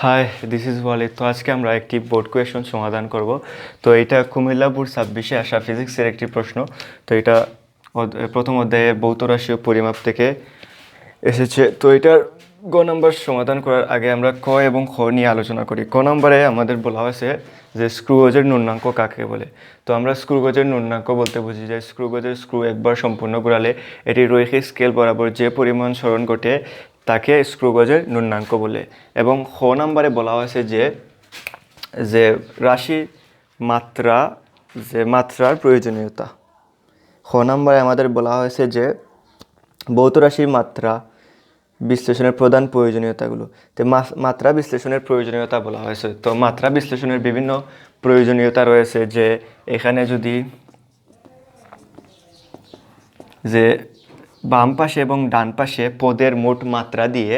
High, this is Walid. তো আজকে আমরা একটি বোর্ড কোয়েশন সমাধান করব। তো এটা কুমিল্লা বোর্ড 26-এ আসা ফিজিক্সের একটি প্রশ্ন। তো এটা প্রথম অধ্যায়ে ভৌত রাশি ও পরিমাপ থেকে এসেছে। তো এটার গ নম্বর সমাধান করার আগে আমরা ক এবং খ নিয়ে আলোচনা করি। ক নম্বরে আমাদের বলা হয়েছে যে স্ক্রু গজের ন্যূনাঙ্ক কাকে বলে। তো আমরা স্ক্রু গজের ন্যূনাঙ্ক বলতে বুঝি যে স্ক্রু গজের স্ক্রু একবার সম্পূর্ণ ঘোরালে এটি রৈখিক স্কেল বরাবর যে পরিমাণ সরণ ঘটে তাকে স্ক্রু গজের ন্যূনাঙ্ক বলে। এবং খ নম্বরে বলা হয়েছে যে রাশি মাত্রা যে মাত্রার প্রয়োজনীয়তা। খ নম্বরে আমাদের বলা হয়েছে যে ভৌত রাশির মাত্রা বিশ্লেষণের প্রধান প্রয়োজনীয়তাগুলো। তো মাত্রা বিশ্লেষণের প্রয়োজনীয়তা বলা হয়েছে। তো মাত্রা বিশ্লেষণের বিভিন্ন প্রয়োজনীয়তা রয়েছে, যে এখানে যদি যে বাম পাশে এবং ডান পাশে পদের মোট মাত্রা দিয়ে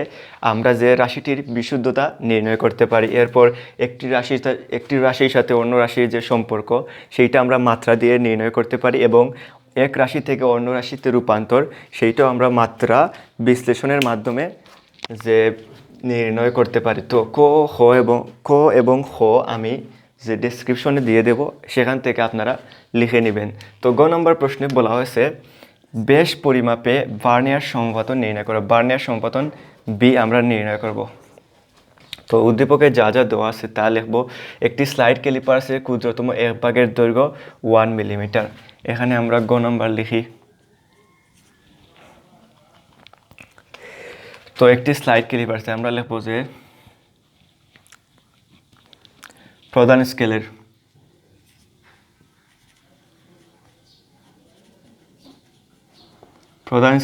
আমরা যে রাশিটির বিশুদ্ধতা নির্ণয় করতে পারি। এরপর একটি রাশির সাথে অন্য রাশির যে সম্পর্ক সেইটা আমরা মাত্রা দিয়ে নির্ণয় করতে পারি, এবং এক রাশি থেকে অন্য রাশিতে রূপান্তর সেইটাও আমরা মাত্রা বিশ্লেষণের মাধ্যমে যে নির্ণয় করতে পারি। তো ক এবং খ আমি যে ডেসক্রিপশনে দিয়ে দেব, সেখান থেকে আপনারা লিখে নেবেন। তো গ নম্বর প্রশ্নে বলা হয়েছে ব্যাস পরিমাপে ভার্নিয়ার সমপাতন নির্ণয় করো। ভার্নিয়ার সমপাতন বি আমরা নির্ণয় করব। তো উদ্দীপকে যা যা দেওয়া আছে তা লিখব। একটি স্লাইড ক্যালিপার্সের ক্ষুদ্রতম এক ভাগের দৈর্ঘ্য 1 মিলিমিটার। এখানে আমরা গ নম্বর লিখি। তো একটি স্লাইড ক্যালিপার্সে আমরা লিখব যে প্রধান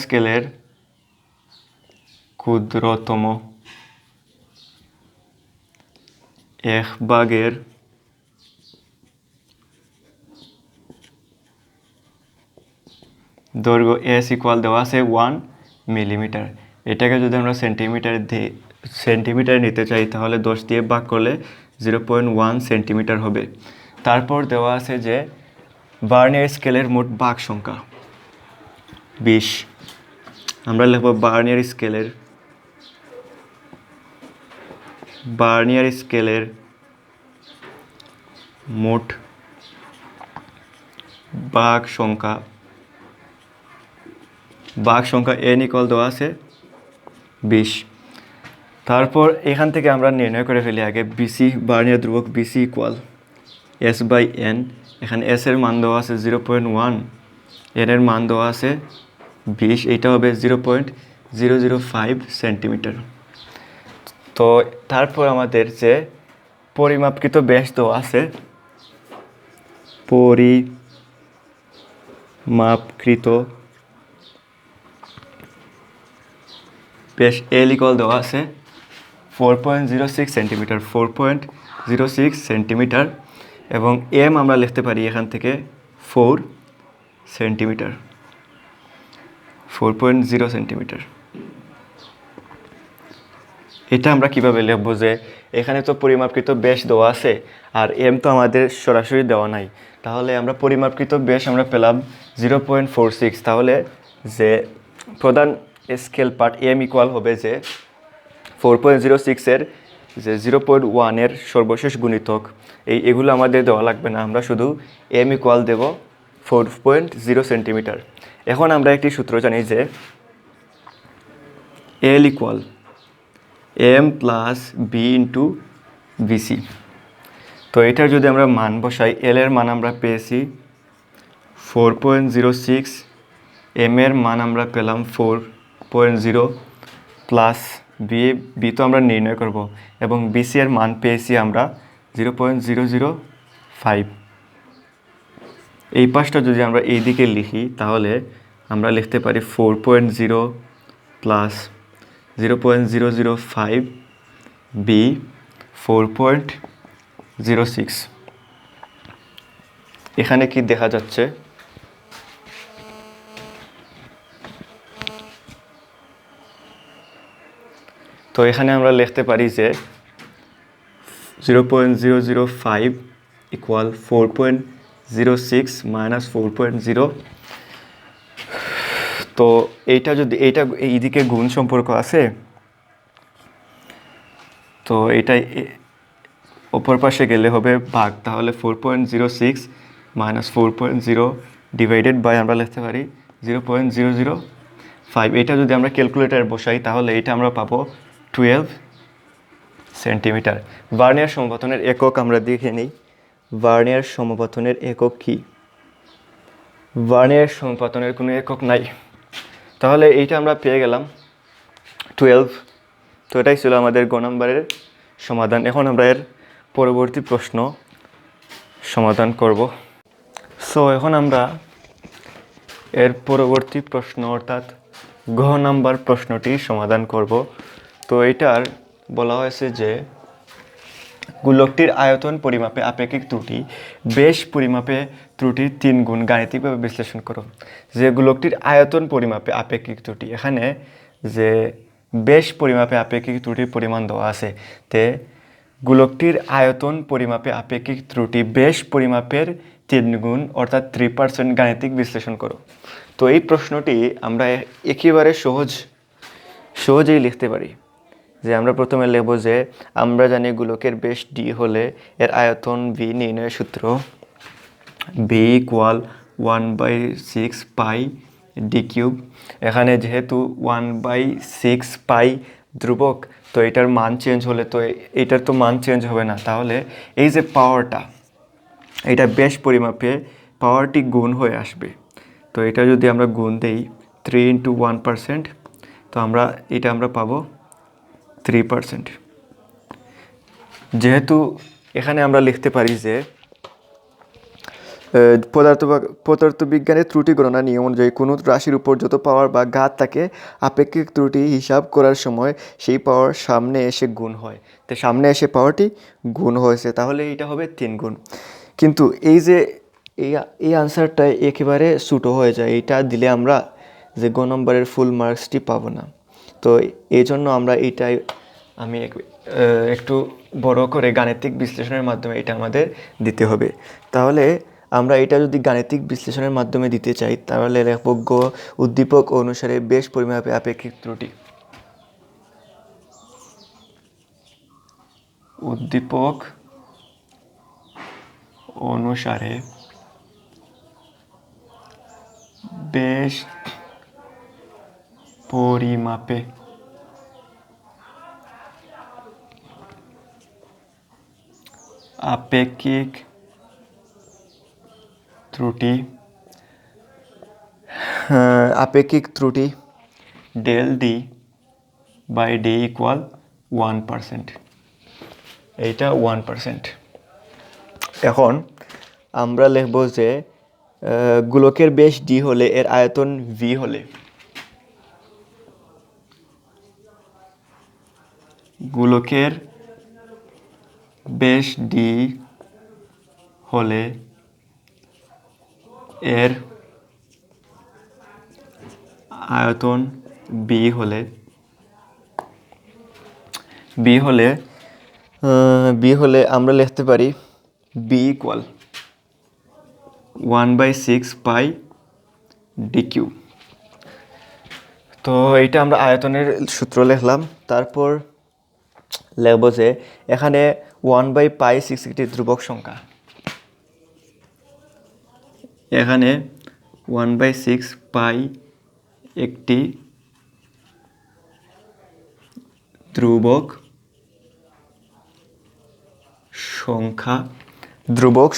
স্কেলের ক্ষুদ্রতম এক ভাগের দৈর্ঘ্য এস ইকুয়াল দেওয়া আছে 1 মিলিমিটার। এটাকে যদি আমরা সেন্টিমিটার নিতে চাই তাহলে 10 দিয়ে ভাগ করলে 0.1 সেন্টিমিটার হবে। তারপর দেওয়া আছে যে ভার্নিয়ার স্কেলের মোট ভাগ সংখ্যা 20। আমরা লিখব ভার্নিয়ার স্কেলের মোট ভাগ সংখ্যা n ইকুয়াল দেওয়া আছে 20। তারপর এখান থেকে আমরা নির্ণয় করে ফেলি আগে বিসি, ভার্নিয়ার ধ্রুবক VC equal S by N. এখানে এস এর মান দেওয়া আছে 0.1, এন এর মান দেওয়া আছে 20, এইটা হবে 0.005 সেন্টিমিটার। তো তারপর আমাদের যে পরিমাপকৃত ব্যাস দেওয়া আছে, পরিমাপকৃত ব্যাস এল ইকুয়াল দেওয়া আছে 4.06 সেন্টিমিটার, 4.06 সেন্টিমিটার। এবং এম আমরা লিখতে পারি এখান থেকে 4 সেন্টিমিটার, 4.0 সেন্টিমিটার। এটা আমরা কিভাবে লিখব, যে এখানে তো পরিমাপকৃত ব্যাস দেওয়া আছে আর এম তো আমাদের সরাসরি দেওয়া নাই, তাহলে আমরা পরিমাপকৃত ব্যাস আমরা পেলাম 0.46। তাহলে যে প্রধান স্কেল পার্ট এম ইকুয়াল হবে যে 4.06 এর যে 0.1 এর সর্বশেষ গুণিতক। এগুলো আমাদের দেওয়া লাগবে না, আমরা শুধু এম ইকুয়াল দেব 4.0 সেন্টিমিটার। এখন আমরা একটি সূত্র জানি যে L equal M plus B into BC. তো এটার যদি আমরা মান বসাই, এল এর মান আমরা পেয়েছি 4.06, এম এর মান আমরা পেলাম 4.0 প্লাস বি তো আমরা নির্ণয় করব, এবং বিসি এর মান পেয়েছি আমরা 0.005। এই পাশটা যদি আমরা এই দিকে লিখি তাহলে আমরা লিখতে পারি 4.0 প্লাস 0.005 বি 4.06। এখানে কি দেখা যাচ্ছে, তো এখানে আমরা লিখতে পারি যে 0.005 ইকুয়াল 4.06 মাইনাস 4.0। তো এইটা যদি এইদিকে গুণ সম্পর্ক আছে, তো এটাই অপর পাশে গেলে হবে ভাগ, তাহলে 4.06 মাইনাস 4.0 ডিভাইডেড বাই আমরা লিখতে পারি 0.005। এটা যদি আমরা ক্যালকুলেটারে বসাই তাহলে এটা আমরা পাবো 12 সেন্টিমিটার। ভার্নিয়ার সমপতনের একক আমরা দেখে নিই। ভার্নিয়ার সমপতনের একক কি? ভার্নিয়ার সমপতনের কোনো একক নাই, তাহলে এইটা আমরা পেয়ে গেলাম 12। তো এটাই ছিল আমাদের গ নম্বরের সমাধান। এখন আমরা এর পরবর্তী প্রশ্ন সমাধান করব। সো এখন আমরা এর পরবর্তী প্রশ্ন অর্থাৎ ঘ নাম্বার প্রশ্নটি সমাধান করব। তো এটার বলা হয়েছে যে গোলকটির আয়তন পরিমাপে আপেক্ষিক ত্রুটি বেশ পরিমাপে ত্রুটির 3 গুণ গাণিতিকভাবে বিশ্লেষণ করো। যে গোলকটির আয়তন পরিমাপে আপেক্ষিক ত্রুটি, এখানে যে বেশ পরিমাপে আপেক্ষিক ত্রুটির পরিমাণ দেওয়া আছে, তে গোলকটির আয়তন পরিমাপে আপেক্ষিক ত্রুটি বেশ পরিমাপের 3 গুণ অর্থাৎ 3% গাণিতিক বিশ্লেষণ করো। তো এই প্রশ্নটি আমরা একেবারে সহজেই লিখতে পারি। যে আমরা প্রথমে লিখব যে আমরা জানি গোলকের বেশ ডি হলে এর আয়তন ভি নির্ণয়ের সূত্র ভি ইকুয়াল 1/6 পাই ডি কিউব। এখানে যেহেতু 1/6 পাই ধ্রুবক, তো এটার মান চেঞ্জ হলে তো এইটার তো মান চেঞ্জ হবে না, তাহলে এই যে পাওয়ারটা, এটা বেশ পরিমাপে পাওয়ারটি গুণ হয়ে আসবে। তো এটা যদি আমরা গুণ দেই 3 × 1%, তো এটা আমরা পাবো 3%। যেহেতু এখানে আমরা লিখতে পারি যে পদার্থবিজ্ঞানের ত্রুটি গণনা নিয়ম অনুযায়ী কোনো রাশির উপর যত পাওয়ার বা ঘাত থাকে আপেক্ষিক ত্রুটি হিসাব করার সময় সেই পাওয়ার সামনে এসে গুণ হয়। তো সামনে এসে পাওয়ারটি গুণ হয়েছে, তাহলে এইটা হবে 3 গুণ। কিন্তু এই যে এই আনসারটা একেবারে ছোটো হয়ে যায়, এইটা দিলে আমরা যে গ নম্বরের ফুল মার্কসটি পাবো না। তো এই জন্য আমরা আমি একটু বড় করে গাণিতিক বিশ্লেষণের মাধ্যমে এটা আমাদের দিতে হবে। তাহলে আমরা এটা যদি গাণিতিক বিশ্লেষণের মাধ্যমে দিতে চাই তাহলে লেখব উদ্দীপক অনুসারে বেশ পরিমাপে আপেক্ষিক ত্রুটি। উদ্দীপক অনুসারে বেশ পরিমাপে আপেক্ষিক ত্রুটি del d by d equal 1%। এইটা 1%। এখন আমরা লিখব যে গোলকের বেশ ডি হলে এর আয়তন ভি হলে গোলকের বেশ ডি হলে এর আয়তন বি হলে আমরা লিখতে পারি বি ইকুয়াল 1/6 পাই ডি কিউ। তো এইটা আমরা আয়তনের সূত্র লিখলাম। তারপর লিখব যে এখানে 1/π6 একটি ধ্রুবক সংখ্যা, এখানে 1/6 পাই একটি ধ্রুবক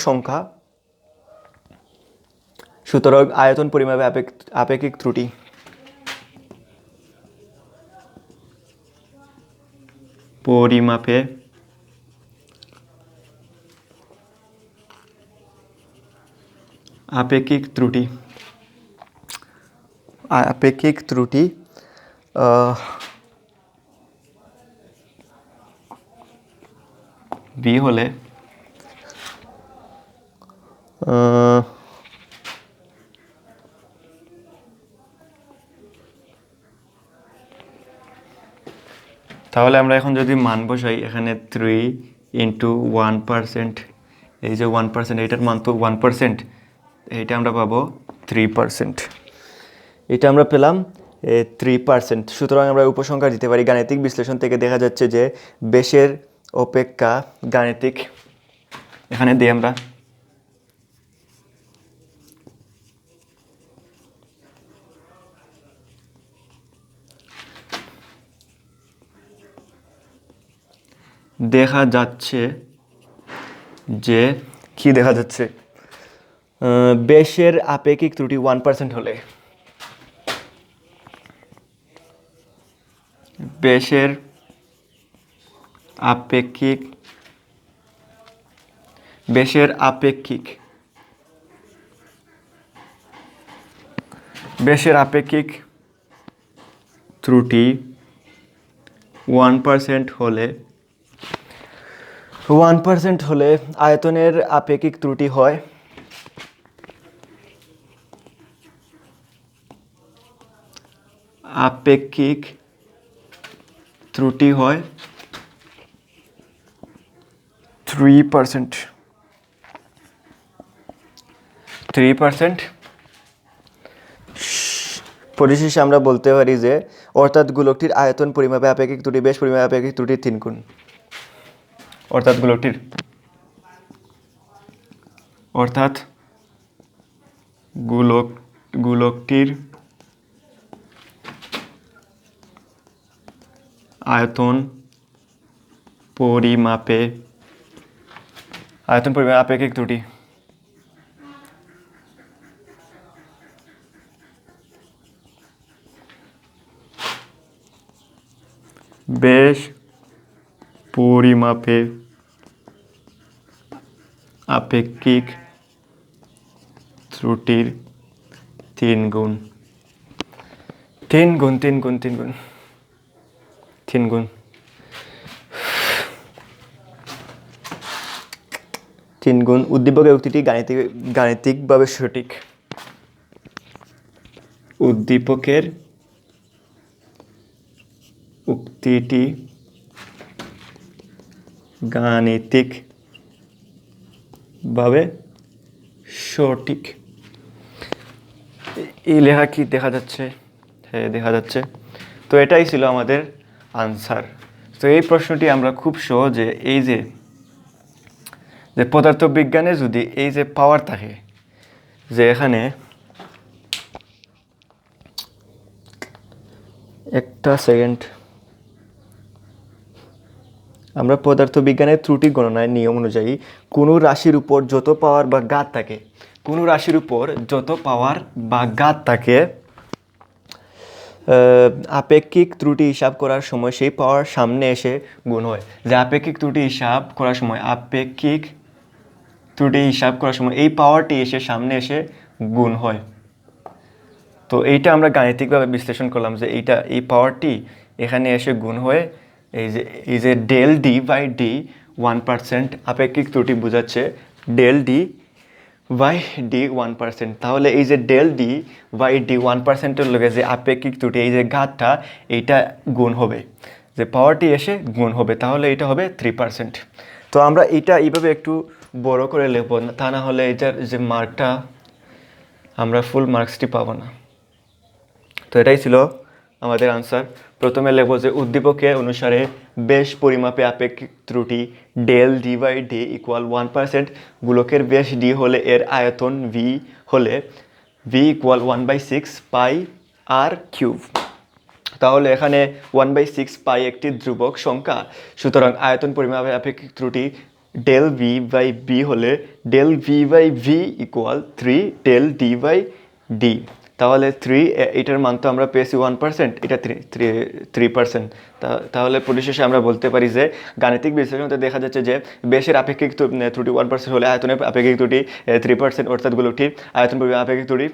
সংখ্যা। সুতরাং আয়তন পরিমাপে আপেক্ষিক ত্রুটি আপেক্ষিক ত্রুটি বি হলে তাহলে আমরা এখন যদি মান বসাই, এখানে 3 × 1%, এই যে 1%, এইটার মান তো 1%, এইটা আমরা পাবো 3%। এটা আমরা পেলাম 3%। সুতরাং আমরা উপসংহার দিতে পারি গাণিতিক বিশ্লেষণ থেকে দেখা যাচ্ছে যে বেশের অপেক্ষা গাণিতিক, এখানে দিই আমরা দেখা যাচ্ছে যে কি দেখা যাচ্ছে বেশের আপেক্ষিক ত্রুটি 1% হলে বেশের আপেক্ষিক ত্রুটি 1% হলে আয়তনের আপেক্ষিক ত্রুটি হয় 3%। পরিশেষে আমরা বলতে পারি যে অর্থাৎ গোলকটির আয়তন পরিমাপে আপেক্ষিক ত্রুটি বেশ পরিমাপে আপেক্ষিক ত্রুটির 3 গুণ। অর্থাৎ গোলকটির আয়তন পরিমাপে আপেক্ষিক ত্রুটি বেশ পরিমাপে আপেক্ষিক ত্রুটির 3 গুণ। 3 গুণ। উদ্দীপকের উক্তিটি গাণিতিকভাবে সঠিক। উদ্দীপকের উক্তিটি গাণিতিকভাবে সঠিক। এই লেখা কি দেখা যাচ্ছে? হ্যাঁ, দেখা যাচ্ছে। তো এটাই ছিল আমাদের আনসার। তো এই প্রশ্নটি আমরা খুব সহজে এই যে পদার্থবিজ্ঞানে যদি এই যে পাওয়ার থাকে, যে এখানে একটা সেকেন্ড, আমরা পদার্থবিজ্ঞানের ত্রুটি গণনায় নিয়ম অনুযায়ী কোনো রাশির উপর যত পাওয়ার বা ঘাত থাকে আপেক্ষিক ত্রুটি হিসাব করার সময় সেই পাওয়ার সামনে এসে গুণ হয়। যে আপেক্ষিক ত্রুটি হিসাব করার সময় এই পাওয়ারটি সামনে এসে গুণ হয়। তো এইটা আমরা গাণিতিকভাবে বিশ্লেষণ করলাম যে এই পাওয়ারটি এখানে এসে গুণ হয়ে এই যে ডেল ডি বাই ডি 1% আপেক্ষিক ত্রুটি বোঝাচ্ছে ডেল ডি বাই ডি 1%। তাহলে এই যে ডেল ডি বাই ডি 1%-এর লগে যে আপেক্ষিক ত্রুটি এই যে ঘাতটা এইটা গুণ হবে, যে পাওয়ারটি এসে গুণ হবে, তাহলে এটা হবে 3%। তো আমরা এটা এইভাবে একটু বড় করে লিখব, তা না হলে এটার যে মার্কটা আমরা ফুল মার্কসটি পাবো না। তো এটাই ছিল আমাদের আনসার। প্রথমে লিখব যে উদ্দীপকে অনুসারে বেশ পরিমাপে আপেক্ষিক ত্রুটি del D by D equal 1%। গোলকের বেশ ডি হলে এর আয়তন ভি হলে V equal 1/6 pi R cube. তাহলে এখানে 1/6 পাই একটি ধ্রুবক সংখ্যা, সুতরাং আয়তন পরিমাপে আপেক্ষিক ত্রুটি ডেল ভি বাই বি হলে del V by V equal 3 del D by D. তাহলে 3, এটার মান তো আমরা পেয়েছি 1%, এটা 3%। তাহলে পরিশেষে আমরা বলতে পারি যে গাণিতিক বিশ্লেষণে দেখা যাচ্ছে যে বেশের আপেক্ষিক ত্রুটি 1% হলে আয়তনের আপেক্ষিক ত্রুটি 3%, অর্থাৎ গোলকটির আয়তন পরিমাপে আপেক্ষিক ত্রুটি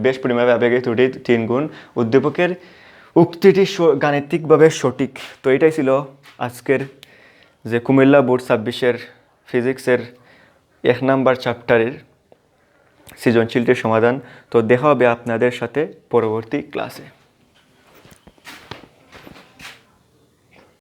বেশ পরিমাপে আপেক্ষিক ত্রুটি 3 গুণ। উদ্দীপকের উক্তিটি গাণিতিকভাবে সঠিক। তো এটাই ছিল আজকের যে কুমিল্লা বোর্ড 26-এর ফিজিক্সের 1 নাম্বার চ্যাপ্টারের সৃজনশীলটির সমাধান। তো দেখা হবে আপনাদের সাথে পরবর্তী ক্লাসে।